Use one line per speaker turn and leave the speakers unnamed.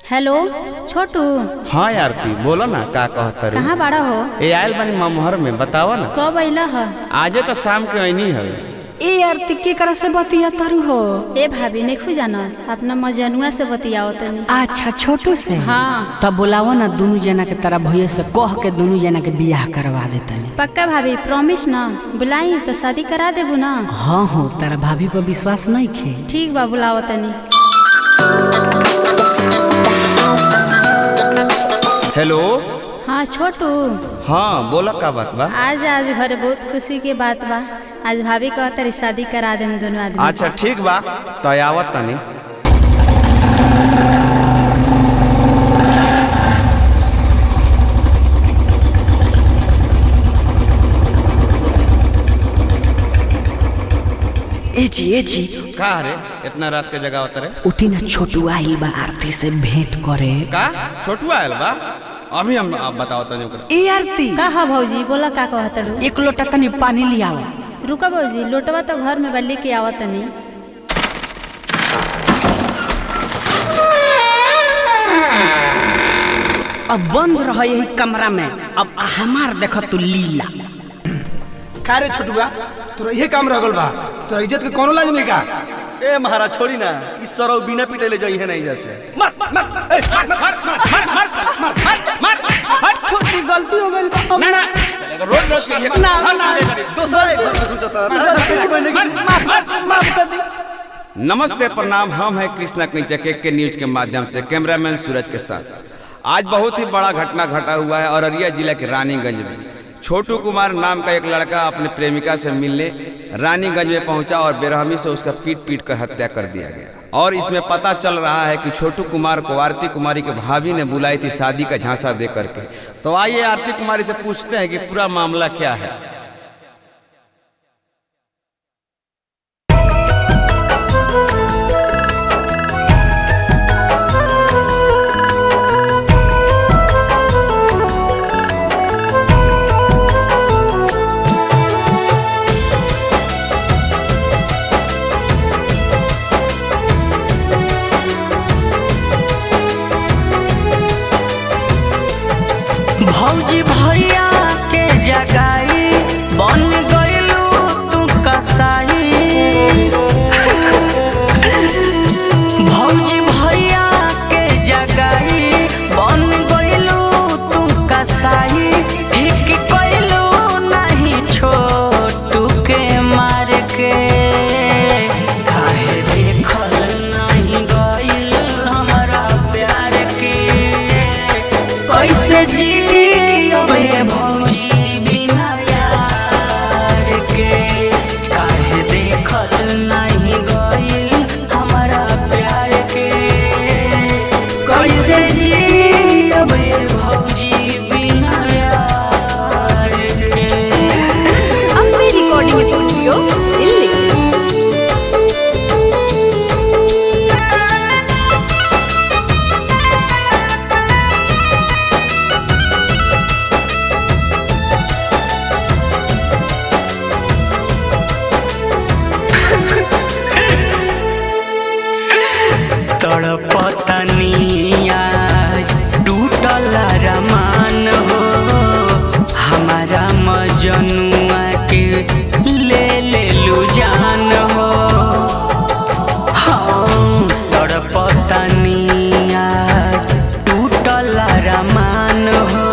Hello छोटू।
हाँ आरती बोलो ना का कहता रे।
कहाँ बड़ा हो?
ए आयल बनी ममहर में बतावा ना।
कब अइला ह?
आजे तो शाम के आईनी है।
ए आरती के कर से बतिया तारू हो?
ए भाभी नेखू जाना अपना मजनुआ से बतियाओ तनी।
अच्छा छोटू से।
हाँ
तब बुलाओ ना दोनों जना के तरह भैया से कह के दोनों जना के बियाह करवा देतनी।
पक्का भाभी प्रॉमिस ना? बुलाई तो शादी करा देबू ना?
हाँ हो तारा भाभी पर विश्वास नहीं खे।
ठीक बा बुलाओ तनी।
हेलो।
हाँ छोटू।
हाँ बोला का बात बा।
आज घर बहुत खुशी के बात बा। आज भाभी कहता शादी करा देम दोनों आदमी।
अच्छा ठीक बा तो आवत तनी।
ए जी
का रे इतना रात के जगह उतरे।
उठी ना छोटू आई बा आरती से भेंट करे।
का छोटू आयल बा? अभी हम बताओ तनी ओकरा।
ए आरती
का हा भौजी बोला का कहता रू?
एक लोटा तनी पानी लियाओ।
रुका भौजी लोटवा तो घर में बल्ली के आवत तनी।
अब बंद रह यही कमरा में। अब हमार देख तू लीला।
का रे छोटुआ तोरा इहे काम रह गल बा। तोरा इज्जत के कोनो लाज नहीं का?
ए महाराज छोड़ी ना इस तरह बिना पिटे ले जाइए नहीं जैसे।
छोटी गलती हो गई।
ना ना रोज रोज के
दूसरा एक बार घुसता
माफ कर दी।
नमस्ते प्रणाम। हम हैं कृष्णा कंचके के न्यूज के माध्यम से कैमरामैन सूरज के साथ। आज बहुत ही बड़ा घटना घटा हुआ है अररिया जिला के रानीगंज में। छोटू कुमार नाम का एक लड़का अपने प्रेमिका से मिलने रानीगंज में पहुंचा और बेरहमी से उसका पीट कर हत्या कर दिया गया। और इसमें पता चल रहा है कि छोटू कुमार को आरती कुमारी के भाभी ने बुलाई थी शादी का झांसा दे करके। तो आइए आरती कुमारी से पूछते हैं कि पूरा मामला क्या है।
भौजी भैया के जगाई बन गइलू तू कसाई। भौजी भैया के जगाई बन गइलू तू कसाई। ठीक कइलू नहीं छोटू के मार के। काहे देखल नहीं गइल हमरा प्यार के। कैसे जी भौजी बिना यार के। काहे देखल नहीं गइल हमारा प्यार के। कैसे जियब भौजी बिना यार के।
अपनी रिकॉर्डिंग स्टूडियो दिल्ली।
तड़पतनी आज टूटल रमान हो। हमारा मजनुआ के ले लू जान हो। हाँ तड़पतनी आज टूटल रमान हो।